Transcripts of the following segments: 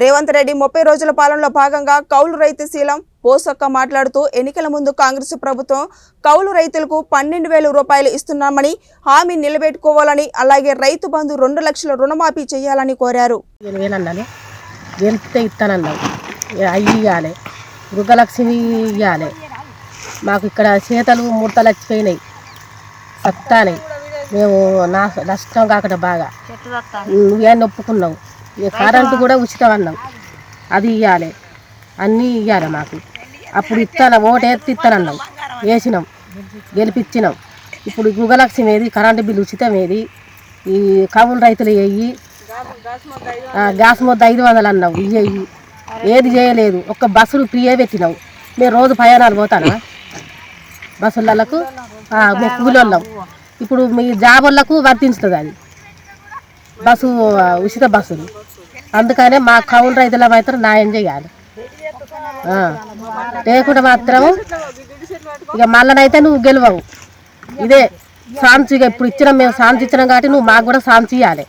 రేవంత్ రెడ్డి 30 రోజుల పాలనలో భాగంగా కౌలు రైతు శీలం పోసక్క మాట్లాడుతూ ఎన్నికల ముందు కాంగ్రెస్ ప్రభుత్వం కౌలు రైతులకు 12,000 రూపాయలు ఇస్తున్నామని హామీ నిలబెట్టుకోవాలని అలాగే రైతు బంధు 2 లక్షల రుణమాఫీ చేయాలని కోరారు. గృహలక్ష్మి ఇవ్వాలి. మాకు ఇక్కడ చేతలు ముడతలు వచ్చిపోయినాయి, సత్తానాయి. మేము నష్టం కాకుండా బాగా నువ్వేం ఒప్పుకున్నావు. కరెంటు కూడా ఉచితం అన్నావు, అది ఇవ్వాలి. అన్నీ ఇవ్వాలి మాకు. అప్పుడు ఇస్తాను ఓటేసి ఇస్తానన్నావు, వేసినాం, గెలిపించినాం. ఇప్పుడు గృహలక్ష్మి ఏది, కరెంటు బిల్లు ఉచితం ఏది, ఈ కౌలు రైతులు వేయి, గ్యాస్ మొద్ద 500 అన్నావు, ఇవి ఏది చేయలేదు. ఒక్క బస్సులు ఫ్రీయే పెట్టినావు. మేము రోజు ప్రయాణాలు పోతానా బస్సులకు, మేము కూలోళ్ళం. ఇప్పుడు మీ జాబులకు వర్తించుతుంది అది బస్సు, ఉచిత బస్సులు. అందుకనే మా కౌలు రైతుల మాత్రం న్యాయం చేయాలి. లేకుండా మాత్రం ఇక మళ్ళనైతే నువ్వు గెలవవు. ఇదే సాంచి, ఇప్పుడు ఇచ్చినాం మేము, సాంచి ఇచ్చినాం కాబట్టి నువ్వు మాకు కూడా సాంచి ఇవ్వాలి,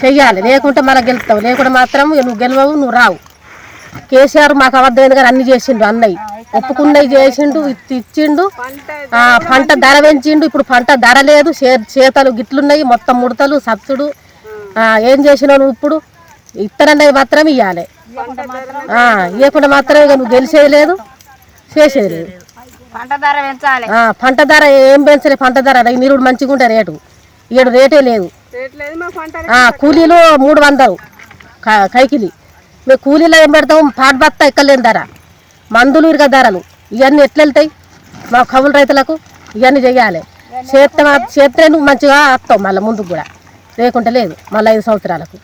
చెయ్యాలి. లేకుంటే మళ్ళీ గెలుస్తావు. లేకుండా మాత్రం నువ్వు గెలవవు, నువ్వు రావు. కేసీఆర్ మాకు అబద్ధమైంది కానీ అన్ని చేసిండు, అన్నయ్య ఒప్పుకున్నవి చేసిండు, ఇచ్చిండు. పంట ధర పెంచిండు. ఇప్పుడు పంట ధర లేదు, చేతలు గిట్లున్నాయి, మొత్తం ముడతలు, సబ్సిడు. ఏం చేసినావు నువ్వు? ఇప్పుడు ఇత్తనన్నవి మాత్రం ఇవ్వాలి. ఇవ్వకుండా మాత్రం ఇక నువ్వు గెలిచేది లేదు, చేసేది లేదు. పంట ధర ఏం పెంచలేదు. పంట ధర నిరుడు మంచిగా ఉంటే రేటు, ఏడు రేటే లేదు. కూలీలు 300 కైకిలి. మేము కూలీలో ఏం పెడతాము? పాట్ బత్తా ఎక్కలేని ధర, మందులు ఇరుగ ధరలు, ఇవన్నీ ఎట్లా వెళ్తాయి మా కౌలు రైతులకు? ఇవన్నీ చెయ్యాలి. చేస్తే నువ్వు మంచిగా వస్తావు మళ్ళీ ముందుకు కూడా, లేకుంటే లేదు మళ్ళీ 5 సంవత్సరాలకు.